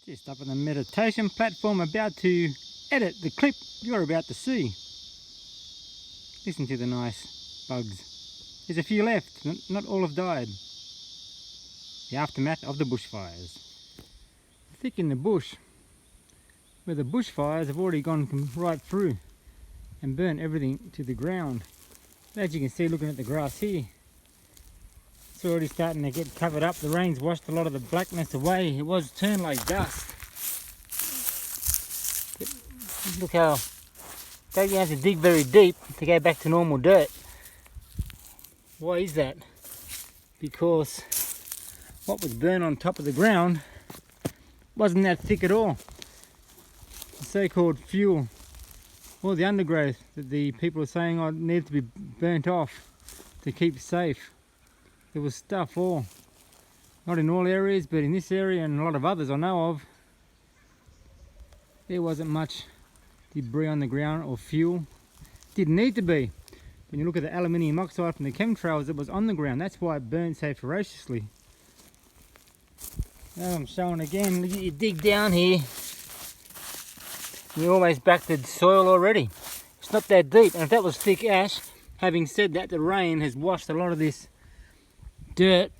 Just up on the meditation platform, about to edit the clip you're about to see. Listen to the nice bugs. There's a few left, not all have died. The aftermath of the bushfires. Thick in the bush, where the bushfires have already gone right through and burnt everything to the ground. As you can see, looking at the grass here, it's already starting to get covered up. The rain's washed a lot of the blackness away. It was turned like dust. But look how don't you have to dig very deep to go back to normal dirt. Why is that? Because what was burned on top of the ground wasn't that thick at all. The so-called fuel, all the undergrowth that the people are saying needed to be burnt off to keep safe. There was stuff all, not in all areas, but in this area and a lot of others I know of, there wasn't much debris on the ground or fuel. Didn't need to be. When you look at the aluminium oxide from the chemtrails, it was on the ground. That's why it burned so ferociously. Now I'm showing again, you dig down here, you're almost back to soil already. It's not that deep, and if that was thick ash, having said that, the rain has washed a lot of this dirt,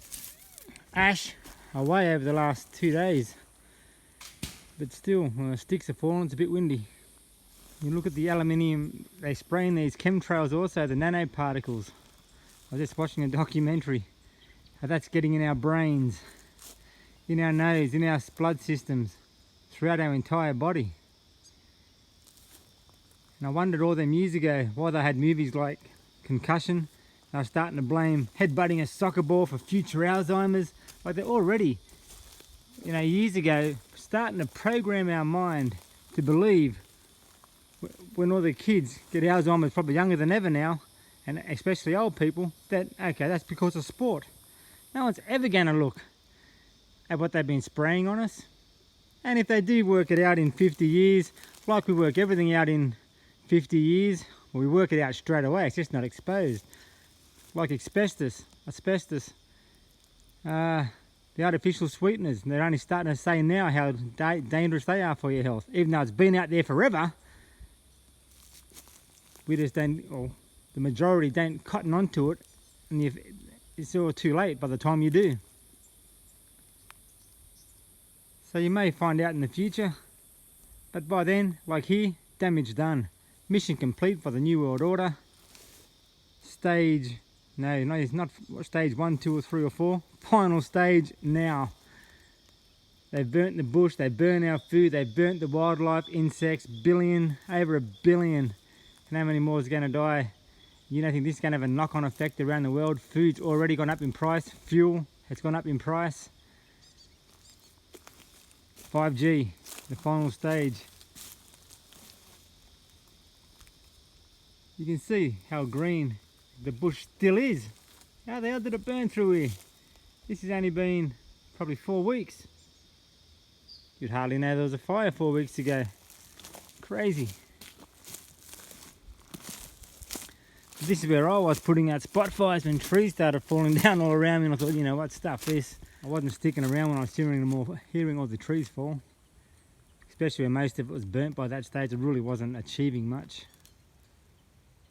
ash away over the last 2 days. But still, sticks are falling, it's a bit windy. You look at the aluminium, they spray in these chemtrails also, the nanoparticles. I was just watching a documentary, how that's getting in our brains, in our nose, in our blood systems, throughout our entire body. And I wondered all them years ago why they had movies like Concussion. They were starting to blame headbutting a soccer ball for future Alzheimer's. Like they're already, years ago, starting to program our mind to believe when all the kids get Alzheimer's, probably younger than ever now, and especially old people, that, okay, that's because of sport. No one's ever going to look at what they've been spraying on us. And if they do work it out in 50 years, like we work everything out in 50 years, well, we work it out straight away, it's just not exposed. Like asbestos, the artificial sweeteners, they're only starting to say now how dangerous they are for your health. Even though it's been out there forever, we just don't, or the majority don't cotton onto it, and it's all too late by the time you do. So you may find out in the future, but by then, like here, damage done. Mission complete for the New World Order. Stage, no, it's not stage 1, 2 or 3 or 4. Final stage now. They've burnt the bush, they burn our food, they burnt the wildlife, insects, over a billion. And how many more is going to die? You don't think this is going to have a knock-on effect around the world? Food's already gone up in price, fuel has gone up in price. 5G, the final stage. You can see how green the bush still is. How the hell did it burn through here? This has only been probably 4 weeks. You'd hardly know there was a fire 4 weeks ago. Crazy. This is where I was putting out spot fires when trees started falling down all around me, and I thought, you know what, stuff this. I wasn't sticking around when I was hearing all the trees fall. Especially when most of it was burnt by that stage, it really wasn't achieving much.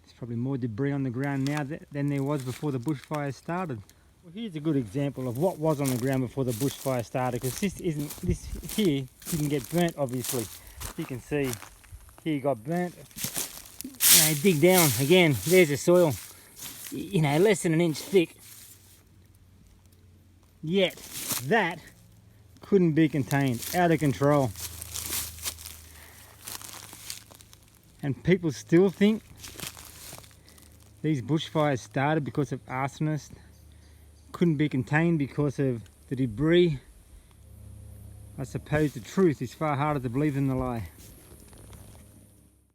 There's probably more debris on the ground now than there was before the bushfire started. Well, here's a good example of what was on the ground before the bushfire started, because this here didn't get burnt, obviously. You can see here got burnt. Dig down again, there's the soil, less than an inch thick. Yet that couldn't be contained, out of control. And people still think these bushfires started because of arsonists, couldn't be contained because of the debris. I suppose the truth is far harder to believe than the lie.